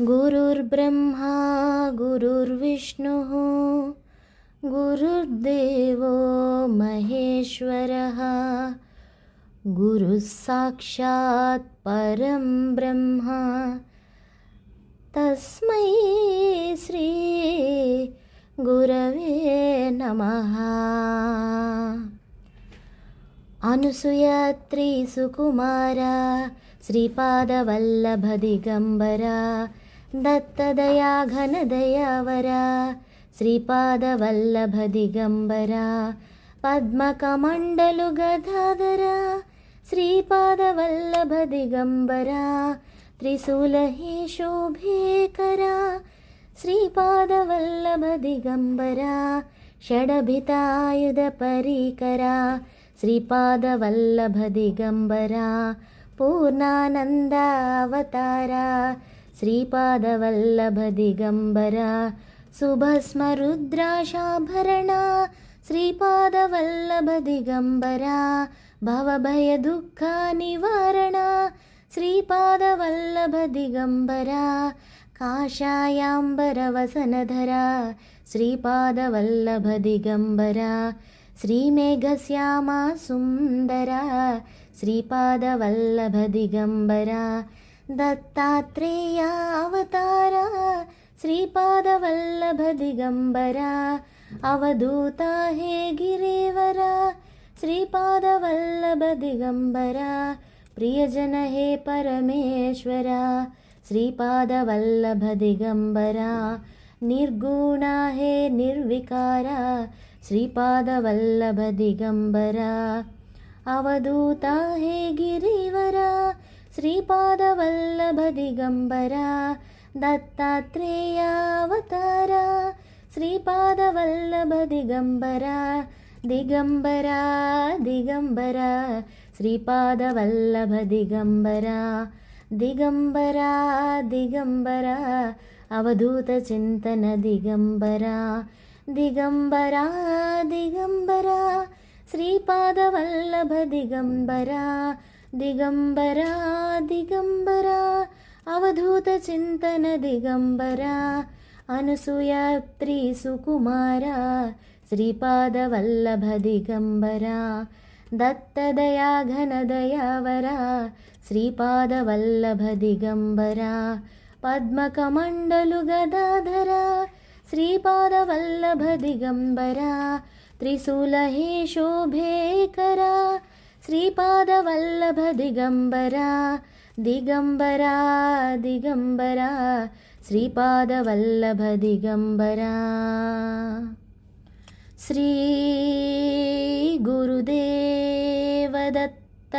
गुरुर्ब्रह्मा गुरुर्विष्णुः गुरुर्देवो महेश्वरः गुरुः साक्षात् परं ब्रह्म तस्मै श्री गुरवे नमः। अनुसूयात्री सुकुमारा श्रीपादवल्लभ दिगंबरा दत्तदया घनदयावरा श्रीपादवल्लभ दिगंबरा पद्मकमण्डलु गदाधरा श्रीपादवल्लभ दिगंबरा त्रिशूलहे शोभेकरा श्रीपादवल्लभ दिगंबरा षडभितायुध परिकरा श्रीपादवल्लभ दिगंबरा पूर्णानन्दावतारा श्रीपादवल्लभ दिगंबरा सुभस्म रुद्राशाभरणा श्रीपादवल्लभ दिगंबरा भवभय दुःखनिवारणा श्रीपादवल्लभ दिगंबरा काषायाम्बरवसनधरा श्रीपादवल्लभ दिगंबरा श्रीमेघश्यामा सुन्दरा श्रीपादवल्लभ दिगंबरा दत्तात्रेयावतारा श्रीपादवल्लभ दिगंबरा अवधूता हे गिरिवरा श्रीपादवल्लभ दिगंबरा प्रियजन हे परमेश्वरा श्रीपादवल्लभ दिगंबरा निर्गुणा हे निर्विकारा श्रीपादवल्लभ दिगंबरा अवधूता हे गिरिवरा श्रीपादवल्लभ दिगंबरा दत्तात्रेयावतारा श्रीपादवल्लभ दिगंबरा दिगंबरा दिगंबरा श्रीपादवल्लभ दिगंबरा दिगंबरा दिगंबरा अवधूत चिंतन दिगंबरा दिगंबरा दिगंबरा श्रीपादवल्लभ दिगंबरा दिगंबरा दिगंबरा अवधूत चिंतन दिगंबरा अनुसूयात्री सुकुमारा श्रीपादवल्लभ दिगंबरा दत्तदया घनदयावरा श्रीपादवल्लभ दिगंबरा पद्मकमण्डलु गदाधरा श्रीपादवल्लभ दिगंबरा त्रिशूलहे शोभेकरा श्रीपादवल्लभ दिगंबरा दिगंबरा दिगंबरा श्रीपादवल्लभ दिगंबरा श्री गुरुदेव दत्त।